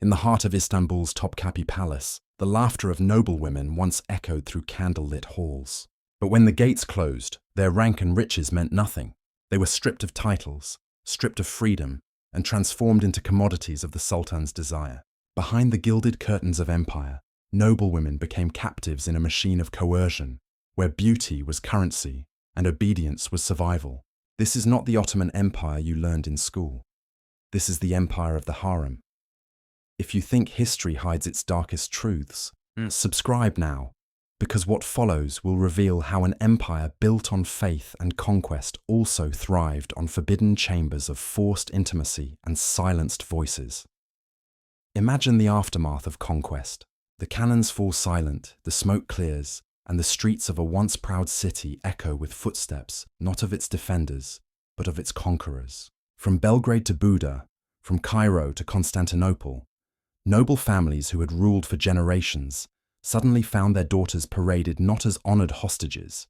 In the heart of Istanbul's Topkapi Palace, the laughter of noblewomen once echoed through candlelit halls. But when the gates closed, their rank and riches meant nothing. They were stripped of titles, stripped of freedom, and transformed into commodities of the Sultan's desire. Behind the gilded curtains of empire, noblewomen became captives in a machine of coercion, where beauty was currency and obedience was survival. This is not the Ottoman Empire you learned in school. This is the empire of the harem. If you think history hides its darkest truths, subscribe now, because what follows will reveal how an empire built on faith and conquest also thrived on forbidden chambers of forced intimacy and silenced voices. Imagine the aftermath of conquest. The cannons fall silent, the smoke clears, and the streets of a once proud city echo with footsteps, not of its defenders, but of its conquerors. From Belgrade to Buda, from Cairo to Constantinople, noble families who had ruled for generations suddenly found their daughters paraded not as honored hostages,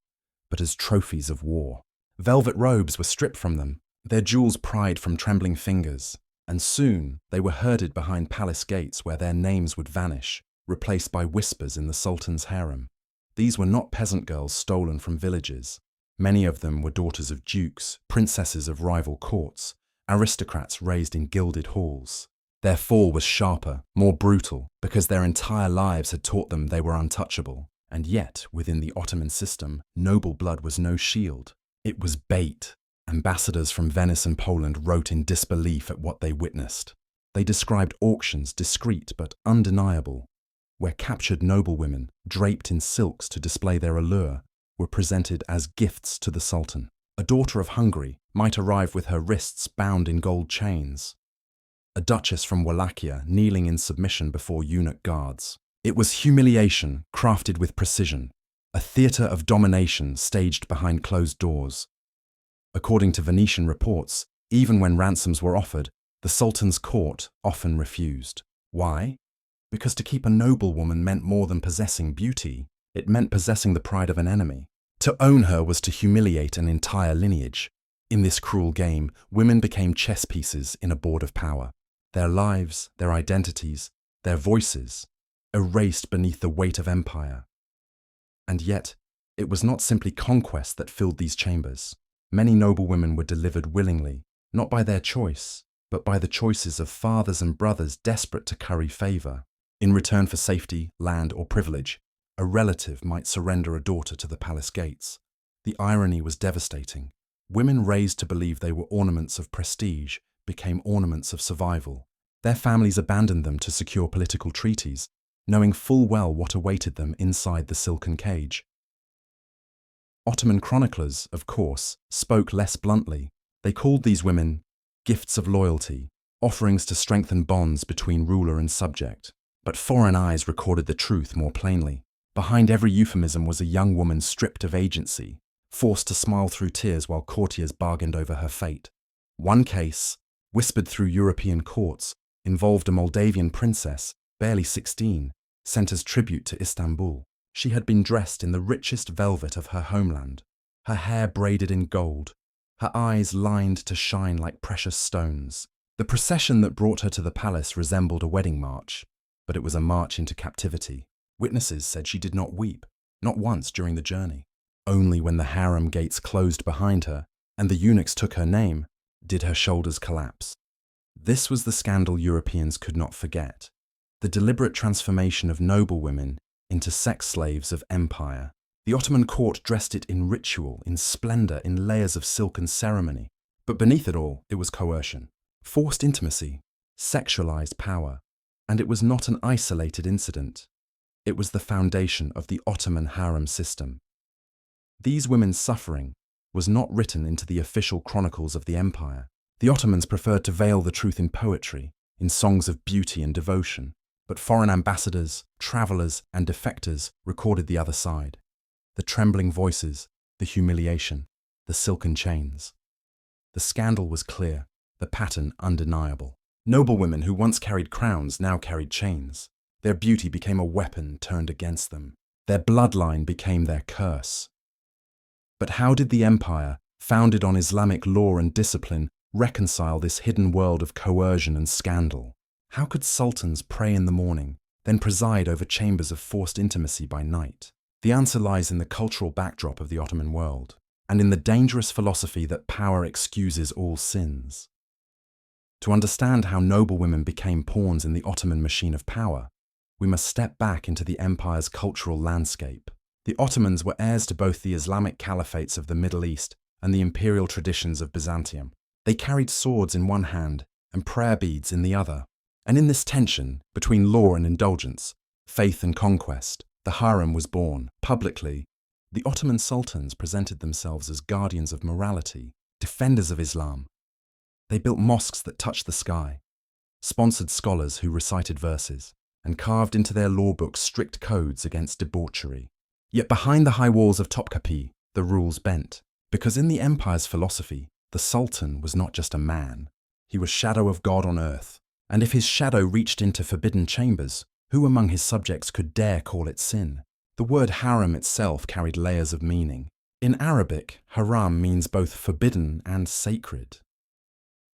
but as trophies of war. Velvet robes were stripped from them, their jewels pried from trembling fingers, and soon they were herded behind palace gates where their names would vanish, replaced by whispers in the Sultan's harem. These were not peasant girls stolen from villages. Many of them were daughters of dukes, princesses of rival courts, aristocrats raised in gilded halls. Their fall was sharper, more brutal, because their entire lives had taught them they were untouchable. And yet, within the Ottoman system, noble blood was no shield. It was bait. Ambassadors from Venice and Poland wrote in disbelief at what they witnessed. They described auctions discreet but undeniable, where captured noblewomen, draped in silks to display their allure, were presented as gifts to the Sultan. A daughter of Hungary might arrive with her wrists bound in gold chains. A duchess from Wallachia kneeling in submission before eunuch guards. It was humiliation crafted with precision, a theatre of domination staged behind closed doors. According to Venetian reports, even when ransoms were offered, the Sultan's court often refused. Why? Because to keep a noblewoman meant more than possessing beauty. It meant possessing the pride of an enemy. To own her was to humiliate an entire lineage. In this cruel game, women became chess pieces in a board of power. Their lives, their identities, their voices, erased beneath the weight of empire. And yet, it was not simply conquest that filled these chambers. Many noblewomen were delivered willingly, not by their choice, but by the choices of fathers and brothers desperate to curry favor. In return for safety, land, or privilege, a relative might surrender a daughter to the palace gates. The irony was devastating. Women raised to believe they were ornaments of prestige became ornaments of survival. Their families abandoned them to secure political treaties, knowing full well what awaited them inside the silken cage. Ottoman chroniclers, of course, spoke less bluntly. They called these women gifts of loyalty, offerings to strengthen bonds between ruler and subject. But foreign eyes recorded the truth more plainly. Behind every euphemism was a young woman stripped of agency, forced to smile through tears while courtiers bargained over her fate. One case, whispered through European courts, involved a Moldavian princess, barely 16, sent as tribute to Istanbul. She had been dressed in the richest velvet of her homeland, her hair braided in gold, her eyes lined to shine like precious stones. The procession that brought her to the palace resembled a wedding march, but it was a march into captivity. Witnesses said she did not weep, not once during the journey. Only when the harem gates closed behind her and the eunuchs took her name did her shoulders collapse. This was the scandal Europeans could not forget, the deliberate transformation of noblewomen into sex slaves of empire. The Ottoman court dressed it in ritual, in splendor, in layers of silk and ceremony. But beneath it all, it was coercion, forced intimacy, sexualized power. And it was not an isolated incident. It was the foundation of the Ottoman harem system. These women's suffering was not written into the official chronicles of the empire. The Ottomans preferred to veil the truth in poetry, in songs of beauty and devotion. But foreign ambassadors, travelers, and defectors recorded the other side. The trembling voices, the humiliation, the silken chains. The scandal was clear, the pattern undeniable. Noblewomen who once carried crowns now carried chains. Their beauty became a weapon turned against them. Their bloodline became their curse. But how did the empire, founded on Islamic law and discipline, reconcile this hidden world of coercion and scandal? How could sultans pray in the morning, then preside over chambers of forced intimacy by night? The answer lies in the cultural backdrop of the Ottoman world, and in the dangerous philosophy that power excuses all sins. To understand how noble women became pawns in the Ottoman machine of power, we must step back into the empire's cultural landscape. The Ottomans were heirs to both the Islamic caliphates of the Middle East and the imperial traditions of Byzantium. They carried swords in one hand and prayer beads in the other. And in this tension between law and indulgence, faith and conquest, the harem was born. Publicly, the Ottoman sultans presented themselves as guardians of morality, defenders of Islam. They built mosques that touched the sky, sponsored scholars who recited verses, and carved into their law books strict codes against debauchery. Yet behind the high walls of Topkapi, the rules bent, because in the empire's philosophy, the sultan was not just a man. He was shadow of God on earth, and if his shadow reached into forbidden chambers, who among his subjects could dare call it sin? The word harem itself carried layers of meaning. In Arabic, haram means both forbidden and sacred.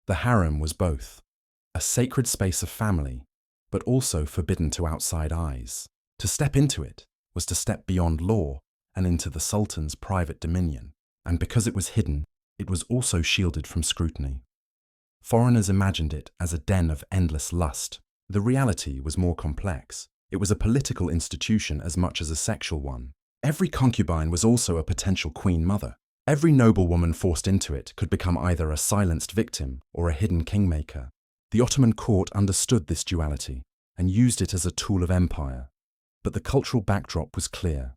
The harem was both a sacred space of family, but also forbidden to outside eyes. To step into it was to step beyond law and into the sultan's private dominion, and because it was hidden, it was also shielded from scrutiny. Foreigners imagined it as a den of endless lust. The reality was more complex. It was a political institution as much as a sexual one. Every concubine was also a potential queen mother. Every noblewoman forced into it could become either a silenced victim or a hidden kingmaker. The Ottoman court understood this duality and used it as a tool of empire. But the cultural backdrop was clear.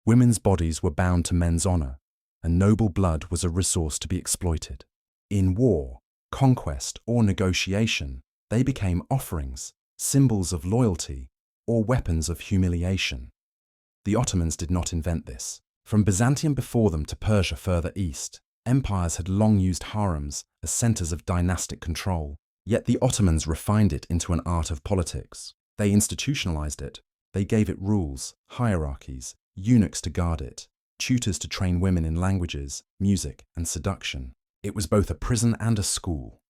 Women's bodies were bound to men's honor, and noble blood was a resource to be exploited. In war, conquest, or negotiation, they became offerings, symbols of loyalty, or weapons of humiliation. The Ottomans did not invent this. From Byzantium before them to Persia further east, empires had long used harems as centers of dynastic control. Yet the Ottomans refined it into an art of politics. They institutionalized it. They gave it rules, hierarchies, eunuchs to guard it, tutors to train women in languages, music, and seduction. It was both a prison and a school,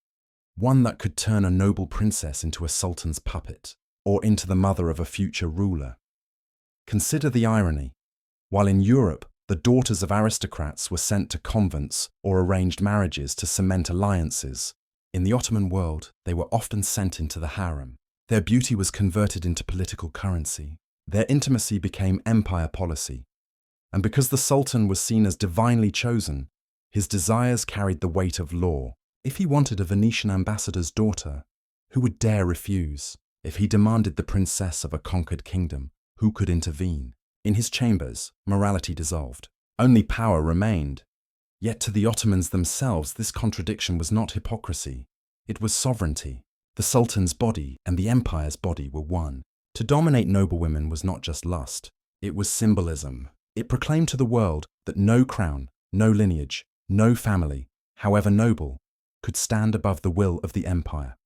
one that could turn a noble princess into a sultan's puppet, or into the mother of a future ruler. Consider the irony. While in Europe, the daughters of aristocrats were sent to convents or arranged marriages to cement alliances, in the Ottoman world, they were often sent into the harem. Their beauty was converted into political currency. Their intimacy became empire policy. And because the sultan was seen as divinely chosen, his desires carried the weight of law. If he wanted a Venetian ambassador's daughter, who would dare refuse? If he demanded the princess of a conquered kingdom, who could intervene? In his chambers, morality dissolved. Only power remained. Yet to the Ottomans themselves, this contradiction was not hypocrisy. It was sovereignty. The sultan's body and the empire's body were one. To dominate noble women was not just lust. It was symbolism. It proclaimed to the world that no crown, no lineage, no family, however noble, could stand above the will of the empire.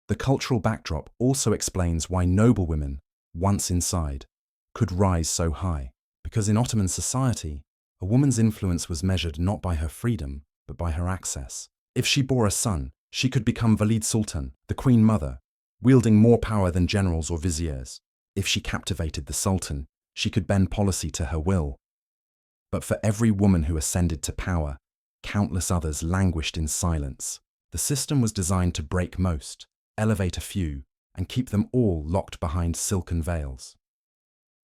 The cultural backdrop also explains why noble women, once inside, could rise so high. Because in Ottoman society, a woman's influence was measured not by her freedom, but by her access. If she bore a son, she could become Valid Sultan, the queen mother, wielding more power than generals or viziers. If she captivated the sultan, she could bend policy to her will. But for every woman who ascended to power, countless others languished in silence. The system was designed to break most, elevate a few, and keep them all locked behind silken veils.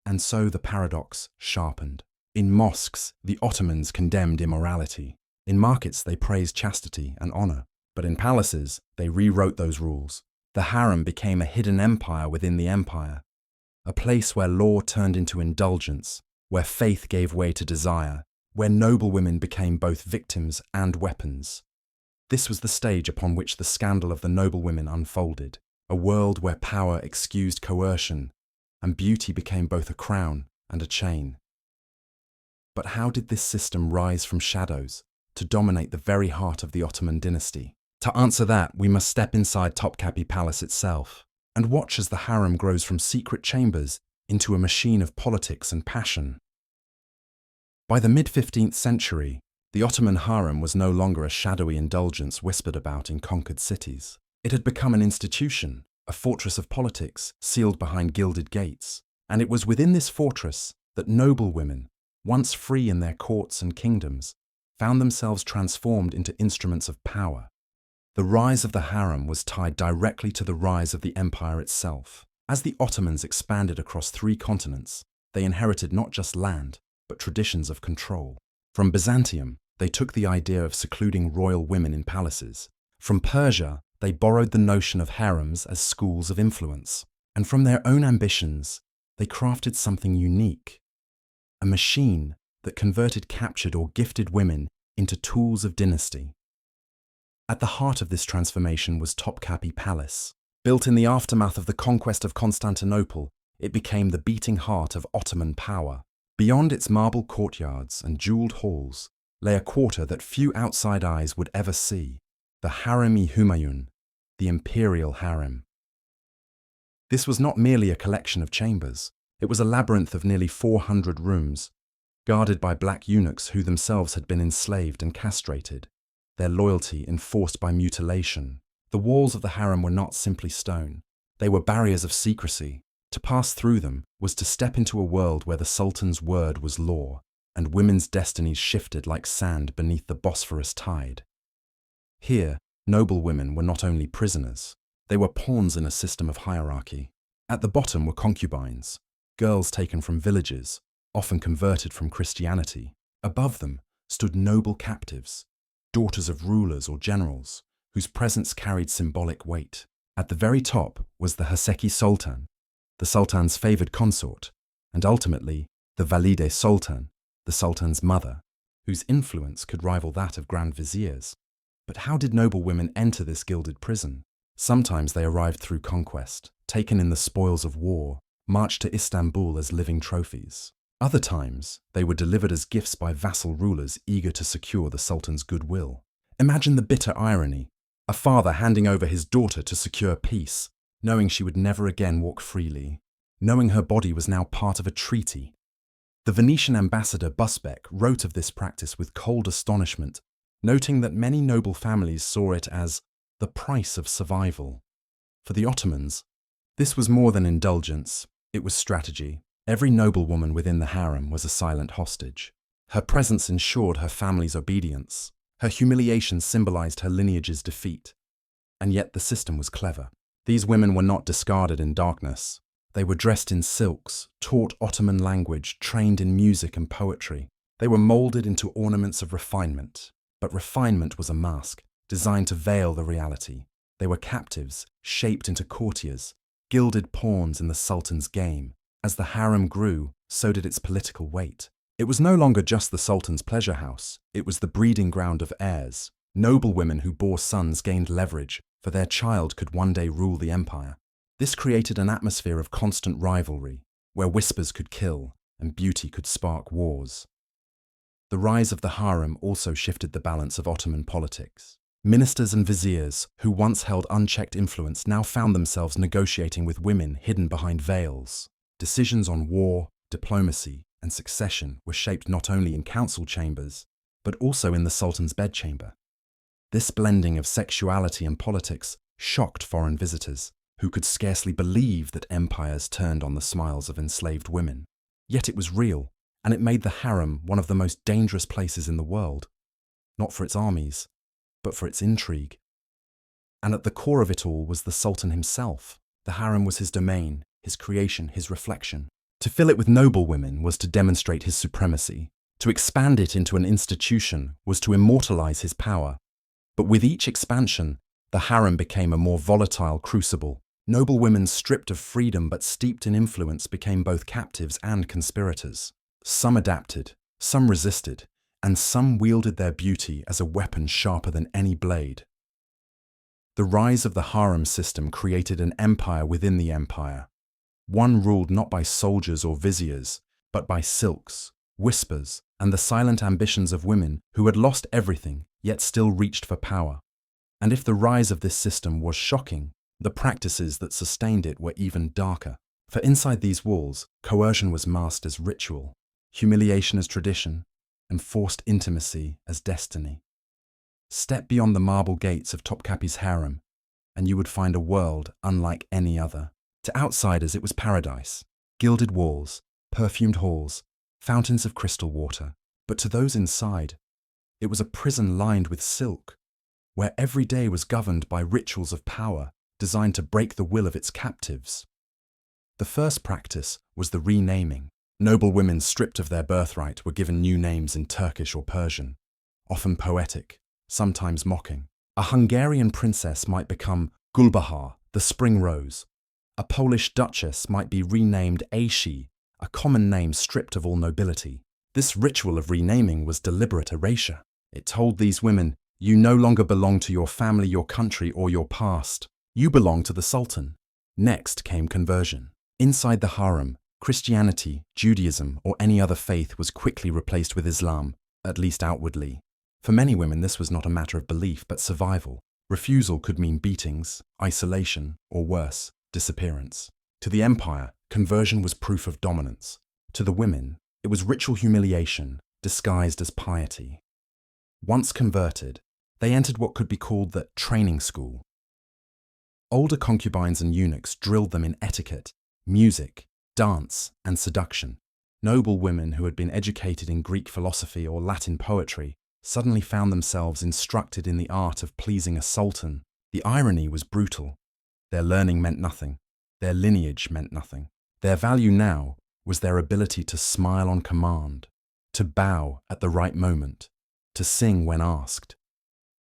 And so the paradox sharpened. In mosques, the Ottomans condemned immorality. In markets, they praised chastity and honor. But in palaces, they rewrote those rules. The harem became a hidden empire within the empire, a place where law turned into indulgence, where faith gave way to desire, where noble women became both victims and weapons. This was the stage upon which the scandal of the noble women unfolded, a world where power excused coercion, and beauty became both a crown and a chain. But how did this system rise from shadows to dominate the very heart of the Ottoman dynasty? To answer that, we must step inside Topkapi Palace itself and watch as the harem grows from secret chambers into a machine of politics and passion. By the mid-15th century, the Ottoman harem was no longer a shadowy indulgence whispered about in conquered cities. It had become an institution, a fortress of politics sealed behind gilded gates. And it was within this fortress that noble women, once free in their courts and kingdoms, found themselves transformed into instruments of power. The rise of the harem was tied directly to the rise of the empire itself. As the Ottomans expanded across 3 continents, they inherited not just land, but traditions of control. From Byzantium, they took the idea of secluding royal women in palaces. From Persia, they borrowed the notion of harems as schools of influence. And from their own ambitions, they crafted something unique, a machine that converted captured or gifted women into tools of dynasty. At the heart of this transformation was Topkapi Palace. Built in the aftermath of the conquest of Constantinople, it became the beating heart of Ottoman power. Beyond its marble courtyards and jeweled halls lay a quarter that few outside eyes would ever see, the Harem-i-Humayun, the imperial harem. This was not merely a collection of chambers. It was a labyrinth of nearly 400 rooms, guarded by black eunuchs who themselves had been enslaved and castrated, their loyalty enforced by mutilation. The walls of the harem were not simply stone. They were barriers of secrecy. To pass through them was to step into a world where the Sultan's word was law, and women's destinies shifted like sand beneath the Bosphorus tide. Here, noble women were not only prisoners, they were pawns in a system of hierarchy. At the bottom were concubines, girls taken from villages, often converted from Christianity. Above them stood noble captives, daughters of rulers or generals, whose presence carried symbolic weight. At the very top was the Haseki Sultan, the Sultan's favored consort, and ultimately the Valide Sultan, the Sultan's mother, whose influence could rival that of Grand Viziers. But how did noble women enter this gilded prison? Sometimes they arrived through conquest, taken in the spoils of war, marched to Istanbul as living trophies. Other times, they were delivered as gifts by vassal rulers eager to secure the Sultan's goodwill. Imagine the bitter irony, a father handing over his daughter to secure peace, knowing she would never again walk freely, knowing her body was now part of a treaty. The Venetian ambassador Busbeck wrote of this practice with cold astonishment, noting that many noble families saw it as the price of survival. For the Ottomans, this was more than indulgence, it was strategy. Every noblewoman within the harem was a silent hostage. Her presence ensured her family's obedience. Her humiliation symbolized her lineage's defeat. And yet the system was clever. These women were not discarded in darkness. They were dressed in silks, taught Ottoman language, trained in music and poetry. They were molded into ornaments of refinement. But refinement was a mask, designed to veil the reality. They were captives, shaped into courtiers, gilded pawns in the Sultan's game. As the harem grew, so did its political weight. It was no longer just the Sultan's pleasure house, it was the breeding ground of heirs. Noble women who bore sons gained leverage, for their child could one day rule the empire. This created an atmosphere of constant rivalry, where whispers could kill and beauty could spark wars. The rise of the harem also shifted the balance of Ottoman politics. Ministers and viziers, who once held unchecked influence, now found themselves negotiating with women hidden behind veils. Decisions on war, diplomacy, and succession were shaped not only in council chambers, but also in the Sultan's bedchamber. This blending of sexuality and politics shocked foreign visitors, who could scarcely believe that empires turned on the smiles of enslaved women. Yet it was real, and it made the harem one of the most dangerous places in the world, not for its armies, but for its intrigue. And at the core of it all was the Sultan himself. The harem was his domain, his creation, his reflection. To fill it with noble women was to demonstrate his supremacy. To expand it into an institution was to immortalize his power. But with each expansion, the harem became a more volatile crucible. Noble women stripped of freedom but steeped in influence became both captives and conspirators. Some adapted, some resisted, and some wielded their beauty as a weapon sharper than any blade. The rise of the harem system created an empire within the empire. One ruled not by soldiers or viziers, but by silks, whispers, and the silent ambitions of women who had lost everything yet still reached for power. And if the rise of this system was shocking, the practices that sustained it were even darker. For inside these walls, coercion was masked as ritual, humiliation as tradition, and forced intimacy as destiny. Step beyond the marble gates of Topkapi's harem, and you would find a world unlike any other. To outsiders, it was paradise. Gilded walls, perfumed halls, fountains of crystal water. But to those inside, it was a prison lined with silk, where every day was governed by rituals of power designed to break the will of its captives. The first practice was the renaming. Noble women stripped of their birthright were given new names in Turkish or Persian, often poetic, sometimes mocking. A Hungarian princess might become Gulbahar, the spring rose. A Polish duchess might be renamed Ashi, a common name stripped of all nobility. This ritual of renaming was deliberate erasure. It told these women, you no longer belong to your family, your country, or your past. You belong to the Sultan. Next came conversion. Inside the harem, Christianity, Judaism, or any other faith was quickly replaced with Islam, at least outwardly. For many women, this was not a matter of belief, but survival. Refusal could mean beatings, isolation, or worse, disappearance. To the empire, conversion was proof of dominance. To the women, it was ritual humiliation, disguised as piety. Once converted, they entered what could be called the training school. Older concubines and eunuchs drilled them in etiquette, music, dance, and seduction. Noble women who had been educated in Greek philosophy or Latin poetry suddenly found themselves instructed in the art of pleasing a sultan. The irony was brutal. Their learning meant nothing. Their lineage meant nothing. Their value now was their ability to smile on command, to bow at the right moment, to sing when asked.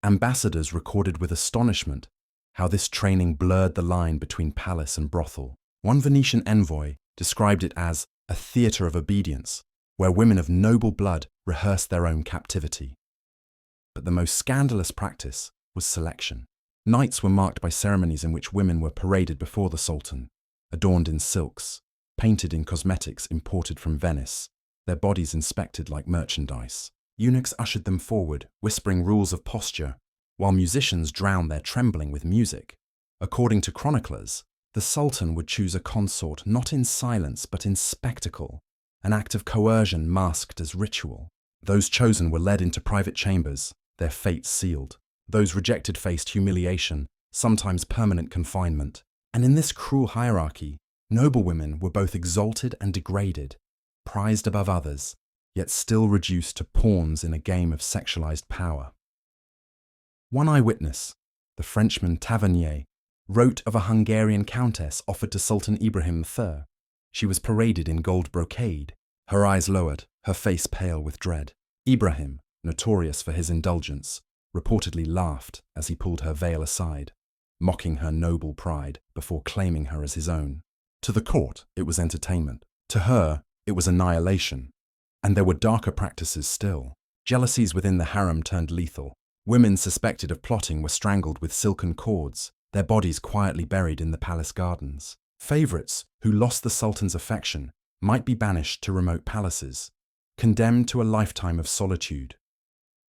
Ambassadors recorded with astonishment how this training blurred the line between palace and brothel. One Venetian envoy described it as a theatre of obedience, where women of noble blood rehearsed their own captivity. But the most scandalous practice was selection. Nights were marked by ceremonies in which women were paraded before the Sultan, adorned in silks, painted in cosmetics imported from Venice, their bodies inspected like merchandise. Eunuchs ushered them forward, whispering rules of posture, while musicians drowned their trembling with music. According to chroniclers, the Sultan would choose a consort not in silence but in spectacle, an act of coercion masked as ritual. Those chosen were led into private chambers, their fates sealed. Those rejected faced humiliation, sometimes permanent confinement. And in this cruel hierarchy, noble women were both exalted and degraded, prized above others, yet still reduced to pawns in a game of sexualized power. One eyewitness, the Frenchman Tavernier, wrote of a Hungarian countess offered to Sultan Ibrahim III. She was paraded in gold brocade, her eyes lowered, her face pale with dread. Ibrahim, notorious for his indulgence, reportedly laughed as he pulled her veil aside, mocking her noble pride before claiming her as his own. To the court, it was entertainment. To her, it was annihilation. And there were darker practices still. Jealousies within the harem turned lethal. Women suspected of plotting were strangled with silken cords, their bodies quietly buried in the palace gardens. Favorites who lost the Sultan's affection might be banished to remote palaces, condemned to a lifetime of solitude.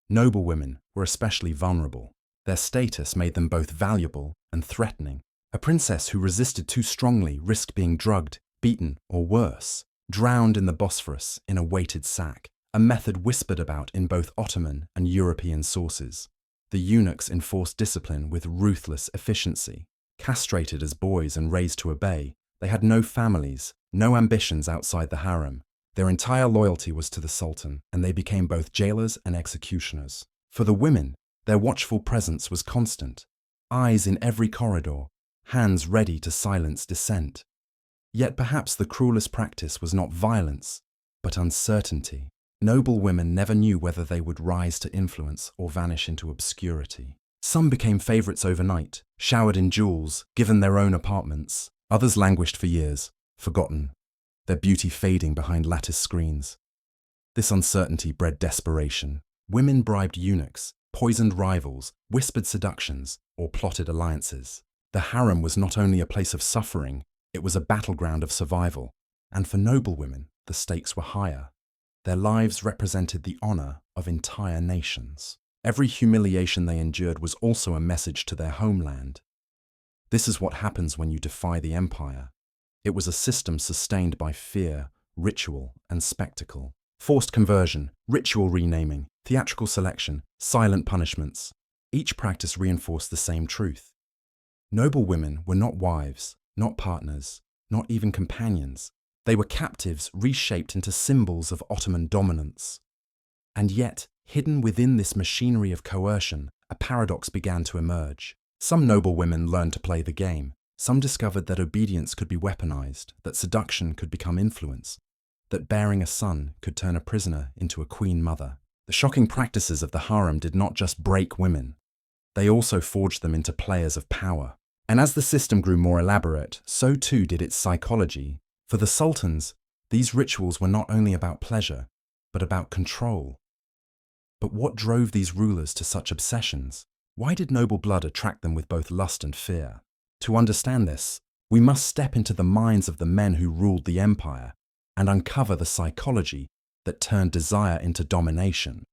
Noble women were especially vulnerable. Their status made them both valuable and threatening. A princess who resisted too strongly risked being drugged, beaten, or worse, drowned in the Bosphorus in a weighted sack, a method whispered about in both Ottoman and European sources. The eunuchs enforced discipline with ruthless efficiency. Castrated as boys and raised to obey, they had no families, no ambitions outside the harem. Their entire loyalty was to the Sultan, and they became both jailers and executioners. For the women, their watchful presence was constant, eyes in every corridor, hands ready to silence dissent. Yet perhaps the cruelest practice was not violence, but uncertainty. Noble women never knew whether they would rise to influence or vanish into obscurity. Some became favorites overnight, showered in jewels, given their own apartments. Others languished for years, forgotten, their beauty fading behind lattice screens. This uncertainty bred desperation. Women bribed eunuchs, poisoned rivals, whispered seductions, or plotted alliances. The harem was not only a place of suffering, it was a battleground of survival. And for noble women, the stakes were higher. Their lives represented the honor of entire nations. Every humiliation they endured was also a message to their homeland. This is what happens when you defy the empire. It was a system sustained by fear, ritual, and spectacle. Forced conversion, ritual renaming, theatrical selection, silent punishments. Each practice reinforced the same truth. Noble women were not wives, not partners, not even companions. They were captives reshaped into symbols of Ottoman dominance. And yet, hidden within this machinery of coercion, a paradox began to emerge. Some noble women learned to play the game. Some discovered that obedience could be weaponized, that seduction could become influence, that bearing a son could turn a prisoner into a queen mother. The shocking practices of the harem did not just break women, they also forged them into players of power. And as the system grew more elaborate, so too did its psychology. For the sultans, these rituals were not only about pleasure, but about control. But what drove these rulers to such obsessions? Why did noble blood attract them with both lust and fear? To understand this, we must step into the minds of the men who ruled the empire and uncover the psychology that turned desire into domination.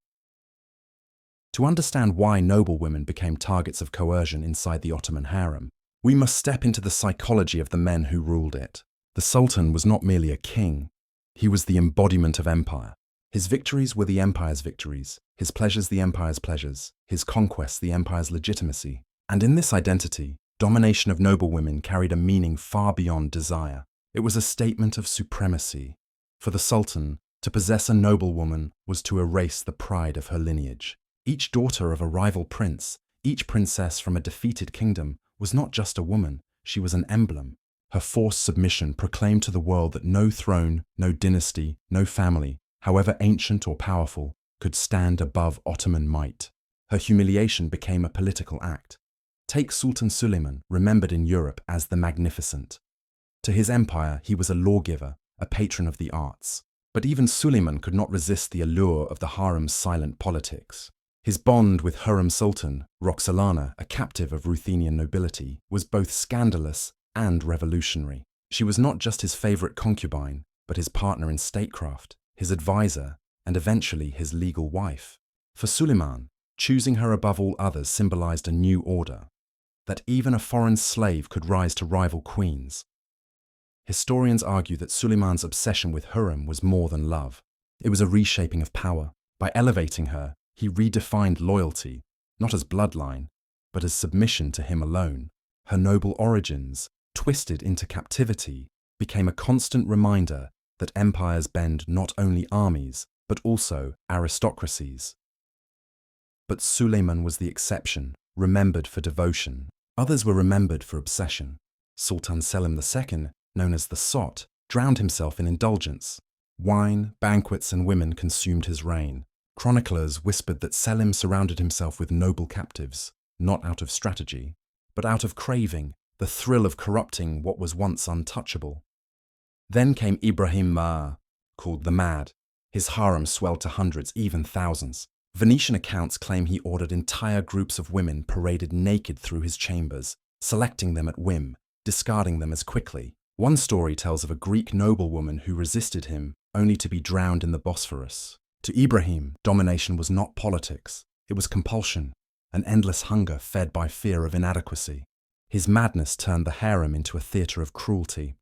To understand why noble women became targets of coercion inside the Ottoman harem, we must step into the psychology of the men who ruled it. The Sultan was not merely a king, he was the embodiment of empire. His victories were the empire's victories, his pleasures the empire's pleasures, his conquests the empire's legitimacy. And in this identity, domination of noble women carried a meaning far beyond desire. It was a statement of supremacy. For the Sultan, to possess a noble woman was to erase the pride of her lineage. Each daughter of a rival prince, each princess from a defeated kingdom, was not just a woman, she was an emblem. Her forced submission proclaimed to the world that no throne, no dynasty, no family, however ancient or powerful, could stand above Ottoman might. Her humiliation became a political act. Take Sultan Suleiman, remembered in Europe as the Magnificent. To his empire, he was a lawgiver, a patron of the arts. But even Suleiman could not resist the allure of the harem's silent politics. His bond with Hurrem Sultan, Roxolana, a captive of Ruthenian nobility, was both scandalous and revolutionary. She was not just his favorite concubine, but his partner in statecraft, his advisor, and eventually his legal wife. For Suleiman, choosing her above all others symbolized a new order, that even a foreign slave could rise to rival queens. Historians argue that Suleiman's obsession with Hurrem was more than love. It was a reshaping of power. By elevating her, he redefined loyalty, not as bloodline, but as submission to him alone. Her noble origins, twisted into captivity, became a constant reminder that empires bend not only armies, but also aristocracies. But Suleiman was the exception, remembered for devotion. Others were remembered for obsession. Sultan Selim II, known as the Sot, drowned himself in indulgence. Wine, banquets, and women consumed his reign. Chroniclers whispered that Selim surrounded himself with noble captives, not out of strategy, but out of craving, the thrill of corrupting what was once untouchable. Then came Ibrahim Ma'a, called the Mad. His harem swelled to hundreds, even thousands. Venetian accounts claim he ordered entire groups of women paraded naked through his chambers, selecting them at whim, discarding them as quickly. One story tells of a Greek noblewoman who resisted him, only to be drowned in the Bosphorus. To Ibrahim, domination was not politics, it was compulsion, an endless hunger fed by fear of inadequacy. His madness turned the harem into a theatre of cruelty.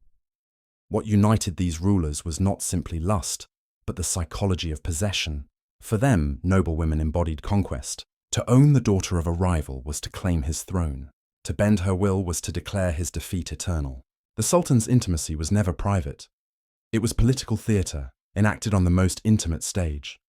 What united these rulers was not simply lust, but the psychology of possession. For them, noble women embodied conquest. To own the daughter of a rival was to claim his throne. To bend her will was to declare his defeat eternal. The Sultan's intimacy was never private. It was political theatre, enacted on the most intimate stage.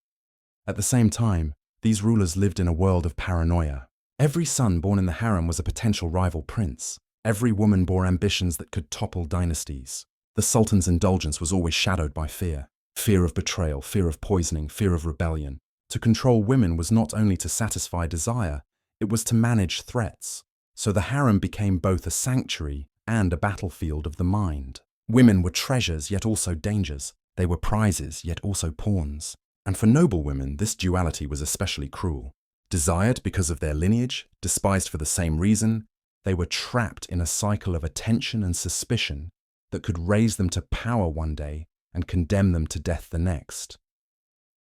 At the same time, these rulers lived in a world of paranoia. Every son born in the harem was a potential rival prince. Every woman bore ambitions that could topple dynasties. The Sultan's indulgence was always shadowed by fear. Fear of betrayal, fear of poisoning, fear of rebellion. To control women was not only to satisfy desire, it was to manage threats. So the harem became both a sanctuary and a battlefield of the mind. Women were treasures, yet also dangers. They were prizes, yet also pawns. And for noble women, this duality was especially cruel. Desired because of their lineage, despised for the same reason, they were trapped in a cycle of attention and suspicion that could raise them to power one day and condemn them to death the next.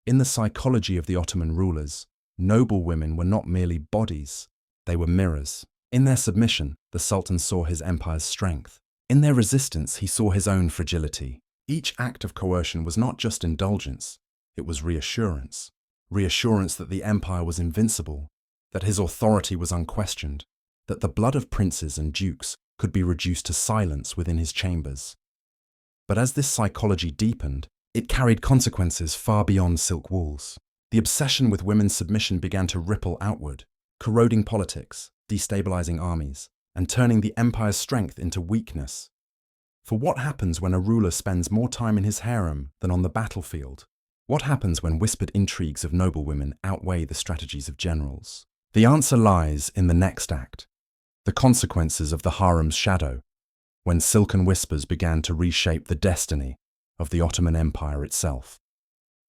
In the psychology of the Ottoman rulers, noble women were not merely bodies, they were mirrors. In their submission, the Sultan saw his empire's strength. In their resistance, he saw his own fragility. Each act of coercion was not just indulgence, it was reassurance. Reassurance that the empire was invincible, that his authority was unquestioned, that the blood of princes and dukes could be reduced to silence within his chambers. But as this psychology deepened, it carried consequences far beyond silk walls. The obsession with women's submission began to ripple outward, corroding politics, destabilizing armies, and turning the empire's strength into weakness. For what happens when a ruler spends more time in his harem than on the battlefield? What happens when whispered intrigues of noblewomen outweigh the strategies of generals? The answer lies in the next act, the consequences of the harem's shadow, when silken whispers began to reshape the destiny of the Ottoman Empire itself.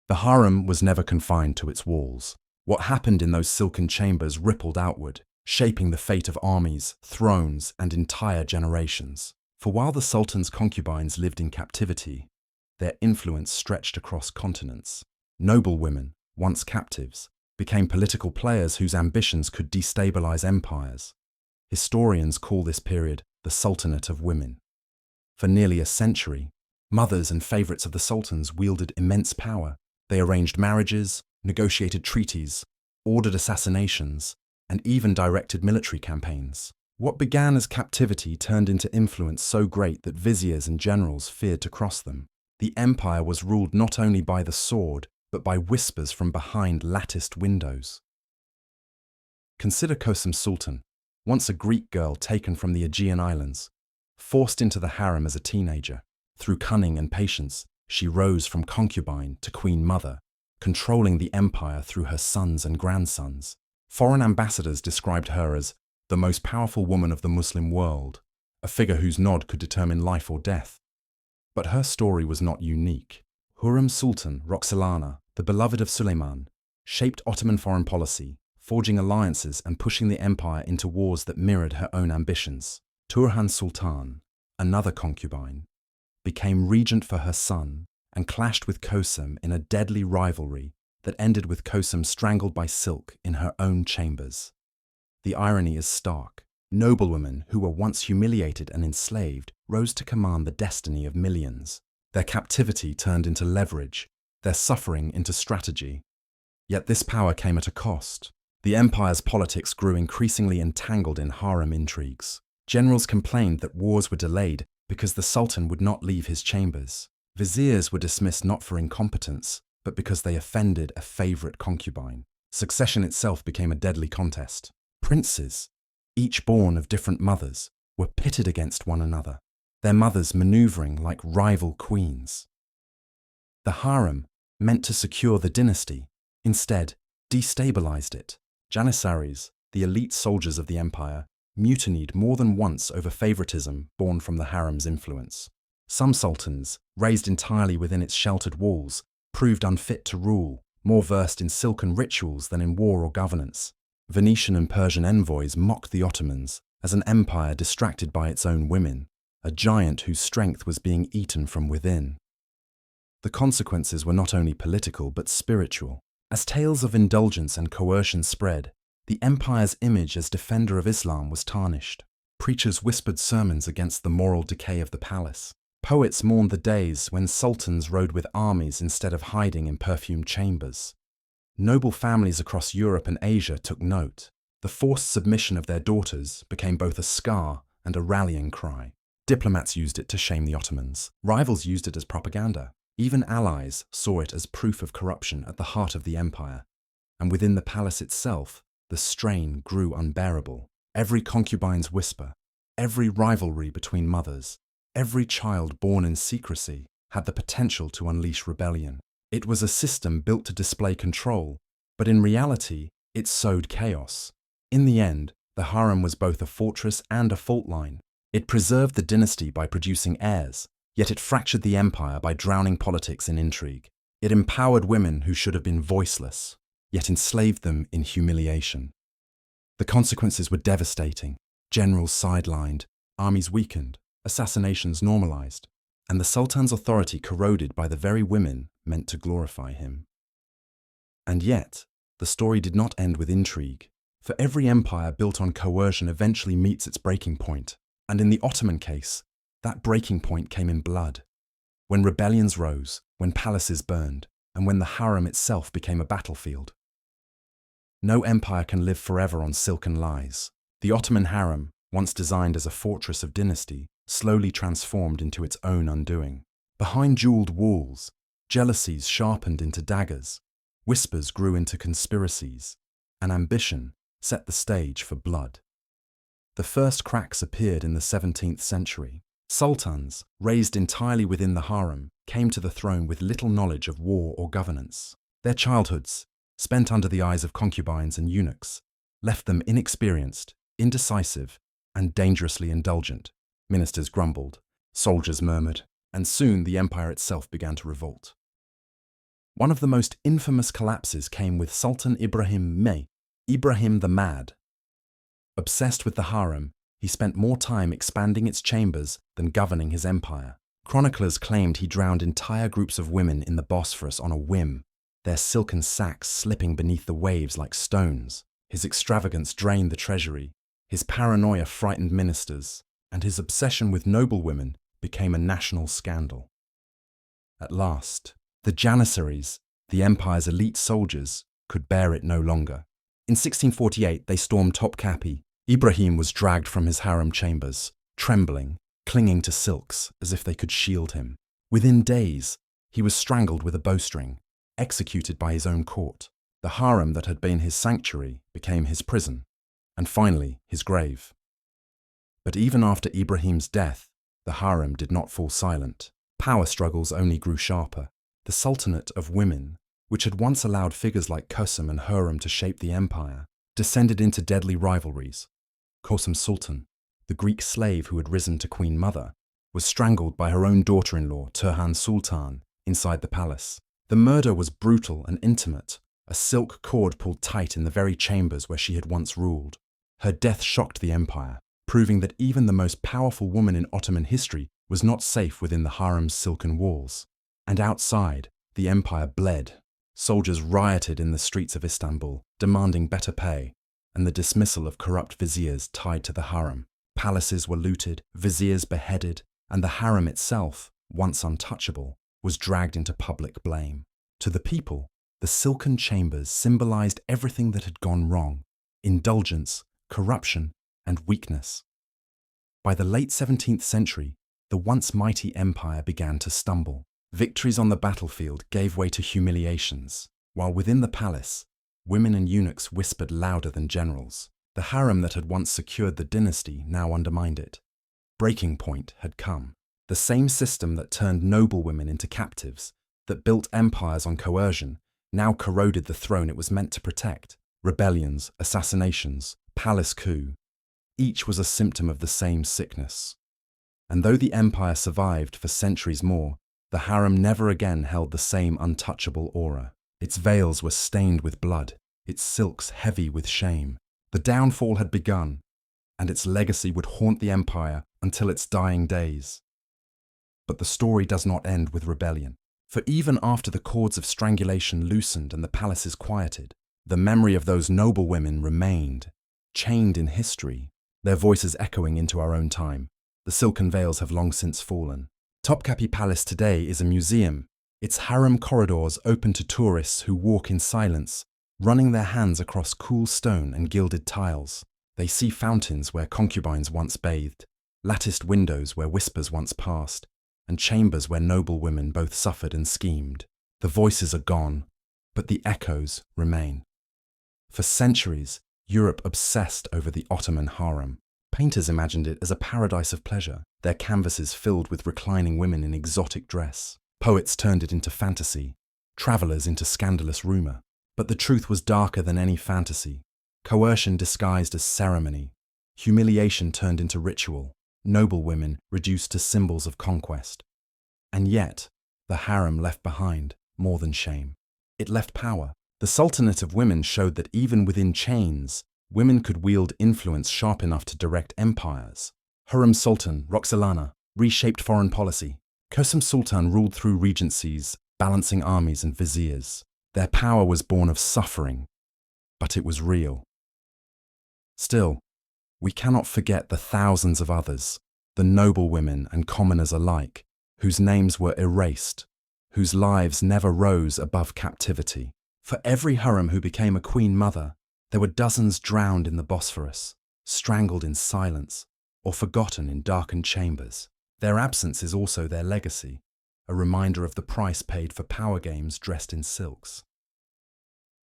The harem was never confined to its walls. What happened in those silken chambers rippled outward, shaping the fate of armies, thrones, and entire generations. For while the sultan's concubines lived in captivity, their influence stretched across continents. Noble women, once captives, became political players whose ambitions could destabilize empires. Historians call this period the Sultanate of Women. For nearly a century, mothers and favorites of the sultans wielded immense power. They arranged marriages, negotiated treaties, ordered assassinations, and even directed military campaigns. What began as captivity turned into influence so great that viziers and generals feared to cross them. The empire was ruled not only by the sword, but by whispers from behind latticed windows. Consider Kosum Sultan, once a Greek girl taken from the Aegean Islands, forced into the harem as a teenager. Through cunning and patience, she rose from concubine to queen mother, controlling the empire through her sons and grandsons. Foreign ambassadors described her as the most powerful woman of the Muslim world, a figure whose nod could determine life or death. But her story was not unique. Hurrem Sultan Roxolana, the beloved of Suleiman, shaped Ottoman foreign policy, forging alliances and pushing the empire into wars that mirrored her own ambitions. Turhan Sultan, another concubine, became regent for her son and clashed with Kosum in a deadly rivalry that ended with Kosum strangled by silk in her own chambers. The irony is stark. Noblewomen who were once humiliated and enslaved rose to command the destiny of millions. Their captivity turned into leverage, their suffering into strategy. Yet this power came at a cost. The empire's politics grew increasingly entangled in harem intrigues. Generals complained that wars were delayed because the sultan would not leave his chambers. Viziers were dismissed not for incompetence, but because they offended a favorite concubine. Succession itself became a deadly contest. Princes, each born of different mothers, were pitted against one another, their mothers maneuvering like rival queens. The harem, meant to secure the dynasty, instead destabilized it. Janissaries, the elite soldiers of the empire, mutinied more than once over favoritism born from the harem's influence. Some sultans, raised entirely within its sheltered walls, proved unfit to rule, more versed in silken rituals than in war or governance. Venetian and Persian envoys mocked the Ottomans as an empire distracted by its own women, a giant whose strength was being eaten from within. The consequences were not only political but spiritual. As tales of indulgence and coercion spread, the empire's image as defender of Islam was tarnished. Preachers whispered sermons against the moral decay of the palace. Poets mourned the days when sultans rode with armies instead of hiding in perfumed chambers. Noble families across Europe and Asia took note. The forced submission of their daughters became both a scar and a rallying cry. Diplomats used it to shame the Ottomans. Rivals used it as propaganda. Even allies saw it as proof of corruption at the heart of the empire. And within the palace itself, the strain grew unbearable. Every concubine's whisper, every rivalry between mothers, every child born in secrecy had the potential to unleash rebellion. It was a system built to display control, but in reality, it sowed chaos. In the end, the harem was both a fortress and a fault line. It preserved the dynasty by producing heirs, yet it fractured the empire by drowning politics in intrigue. It empowered women who should have been voiceless, yet enslaved them in humiliation. The consequences were devastating. Generals sidelined, armies weakened, assassinations normalized, and the sultan's authority corroded by the very women meant to glorify him. And yet, the story did not end with intrigue. For every empire built on coercion eventually meets its breaking point, and in the Ottoman case, that breaking point came in blood. When rebellions rose, when palaces burned, and when the harem itself became a battlefield. No empire can live forever on silken lies. The Ottoman harem, once designed as a fortress of dynasty, slowly transformed into its own undoing. Behind jeweled walls, jealousies sharpened into daggers, whispers grew into conspiracies, and ambition set the stage for blood. The first cracks appeared in the 17th century. Sultans, raised entirely within the harem, came to the throne with little knowledge of war or governance. Their childhoods, spent under the eyes of concubines and eunuchs, left them inexperienced, indecisive, and dangerously indulgent. Ministers grumbled, soldiers murmured, and soon the empire itself began to revolt. One of the most infamous collapses came with Sultan Ibrahim the Mad. Obsessed with the harem, he spent more time expanding its chambers than governing his empire. Chroniclers claimed he drowned entire groups of women in the Bosphorus on a whim, their silken sacks slipping beneath the waves like stones. His extravagance drained the treasury, his paranoia frightened ministers, and his obsession with noblewomen became a national scandal. At last, the Janissaries, the empire's elite soldiers, could bear it no longer. In 1648, they stormed Topkapi. Ibrahim was dragged from his harem chambers, trembling, clinging to silks as if they could shield him. Within days, he was strangled with a bowstring, executed by his own court. The harem that had been his sanctuary became his prison, and finally his grave. But even after Ibrahim's death, the harem did not fall silent. Power struggles only grew sharper. The Sultanate of Women, which had once allowed figures like Qasem and Hurrem to shape the empire, descended into deadly rivalries. Qasem Sultan, the Greek slave who had risen to Queen Mother, was strangled by her own daughter-in-law, Turhan Sultan, inside the palace. The murder was brutal and intimate, a silk cord pulled tight in the very chambers where she had once ruled. Her death shocked the empire, proving that even the most powerful woman in Ottoman history was not safe within the harem's silken walls. And outside, the empire bled. Soldiers rioted in the streets of Istanbul, demanding better pay, and the dismissal of corrupt viziers tied to the harem. Palaces were looted, viziers beheaded, and the harem itself, once untouchable, was dragged into public blame. To the people, the silken chambers symbolized everything that had gone wrong: indulgence, corruption, and weakness. By the late 17th century, the once mighty empire began to stumble. Victories on the battlefield gave way to humiliations, while within the palace, women and eunuchs whispered louder than generals. The harem that had once secured the dynasty now undermined it. Breaking point had come. The same system that turned noblewomen into captives, that built empires on coercion, now corroded the throne it was meant to protect. Rebellions, assassinations, palace coup. Each was a symptom of the same sickness. And though the empire survived for centuries more, the harem never again held the same untouchable aura. Its veils were stained with blood, its silks heavy with shame. The downfall had begun, and its legacy would haunt the empire until its dying days. But the story does not end with rebellion. For even after the cords of strangulation loosened and the palaces quieted, the memory of those noble women remained, chained in history, their voices echoing into our own time. The silken veils have long since fallen. Topkapi Palace today is a museum, its harem corridors open to tourists who walk in silence, running their hands across cool stone and gilded tiles. They see fountains where concubines once bathed, latticed windows where whispers once passed, and chambers where noble women both suffered and schemed. The voices are gone, but the echoes remain. For centuries, Europe obsessed over the Ottoman harem. Painters imagined it as a paradise of pleasure, their canvases filled with reclining women in exotic dress. Poets turned it into fantasy, travelers into scandalous rumor. But the truth was darker than any fantasy. Coercion disguised as ceremony, humiliation turned into ritual, noble women reduced to symbols of conquest. And yet, the harem left behind more than shame. It left power. The Sultanate of Women showed that even within chains, women could wield influence sharp enough to direct empires. Hurrem Sultan, Roxolana, reshaped foreign policy. Qasem Sultan ruled through regencies, balancing armies and viziers. Their power was born of suffering, but it was real. Still, we cannot forget the thousands of others, the noble women and commoners alike, whose names were erased, whose lives never rose above captivity. For every Hurrem who became a queen mother, there were dozens drowned in the Bosphorus, strangled in silence, or forgotten in darkened chambers. Their absence is also their legacy, a reminder of the price paid for power games dressed in silks.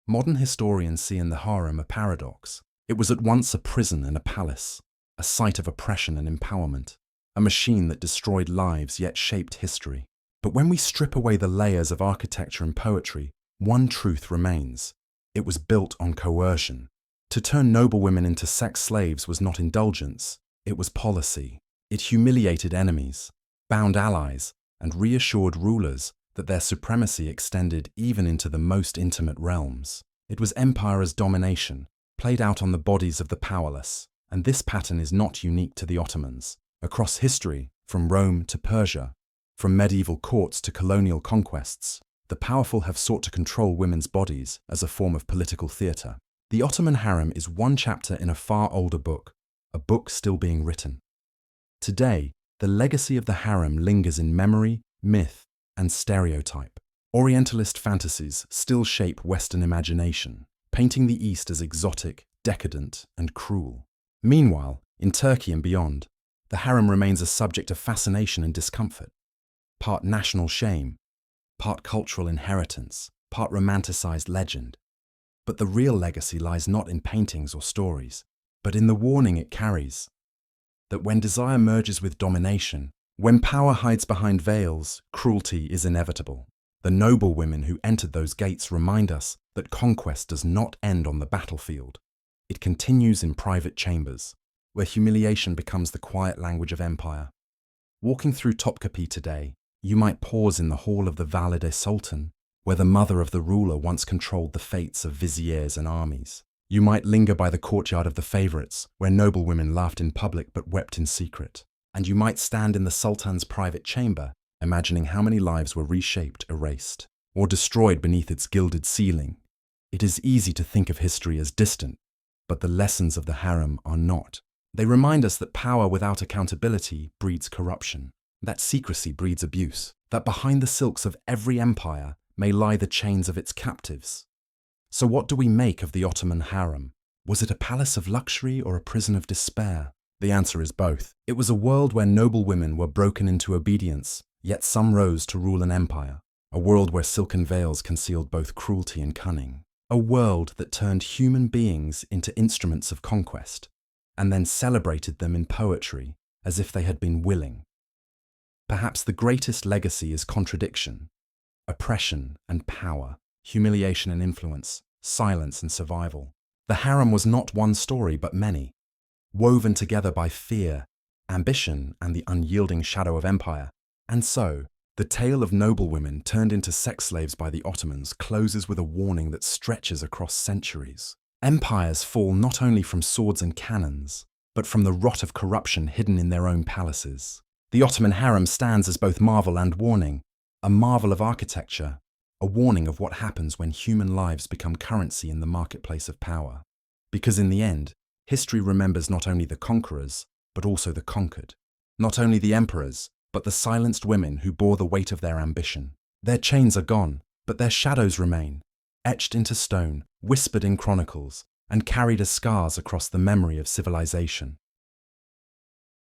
Modern historians see in the harem a paradox. It was at once a prison and a palace, a site of oppression and empowerment, a machine that destroyed lives yet shaped history. But when we strip away the layers of architecture and poetry, one truth remains. It was built on coercion. To turn noblewomen into sex slaves was not indulgence, it was policy. It humiliated enemies, bound allies, and reassured rulers that their supremacy extended even into the most intimate realms. It was empire as domination, played out on the bodies of the powerless, and this pattern is not unique to the Ottomans. Across history, from Rome to Persia, from medieval courts to colonial conquests, the powerful have sought to control women's bodies as a form of political theatre. The Ottoman harem is one chapter in a far older book, a book still being written. Today, the legacy of the harem lingers in memory, myth, and stereotype. Orientalist fantasies still shape Western imagination, painting the East as exotic, decadent, and cruel. Meanwhile, in Turkey and beyond, the harem remains a subject of fascination and discomfort. Part national shame, part cultural inheritance, part romanticized legend. But the real legacy lies not in paintings or stories, but in the warning it carries. That when desire merges with domination, when power hides behind veils, cruelty is inevitable. The noble women who entered those gates remind us that conquest does not end on the battlefield. It continues in private chambers, where humiliation becomes the quiet language of empire. Walking through Topkapi today, you might pause in the hall of the Valide Sultan, where the mother of the ruler once controlled the fates of viziers and armies. You might linger by the courtyard of the favorites, where noble women laughed in public but wept in secret. And you might stand in the Sultan's private chamber, imagining how many lives were reshaped, erased, or destroyed beneath its gilded ceiling. It is easy to think of history as distant, but the lessons of the harem are not. They remind us that power without accountability breeds corruption, that secrecy breeds abuse, that behind the silks of every empire may lie the chains of its captives. So what do we make of the Ottoman harem? Was it a palace of luxury or a prison of despair? The answer is both. It was a world where noble women were broken into obedience, yet some rose to rule an empire. A world where silken veils concealed both cruelty and cunning. A world that turned human beings into instruments of conquest, and then celebrated them in poetry as if they had been willing. Perhaps the greatest legacy is contradiction, oppression and power, humiliation and influence, silence and survival. The harem was not one story but many, woven together by fear, ambition, and the unyielding shadow of empire. And so, the tale of noble women turned into sex slaves by the Ottomans closes with a warning that stretches across centuries. Empires fall not only from swords and cannons, but from the rot of corruption hidden in their own palaces. The Ottoman harem stands as both marvel and warning, a marvel of architecture, a warning of what happens when human lives become currency in the marketplace of power. Because in the end, history remembers not only the conquerors, but also the conquered. Not only the emperors, but the silenced women who bore the weight of their ambition. Their chains are gone, but their shadows remain, etched into stone, whispered in chronicles, and carried as scars across the memory of civilization.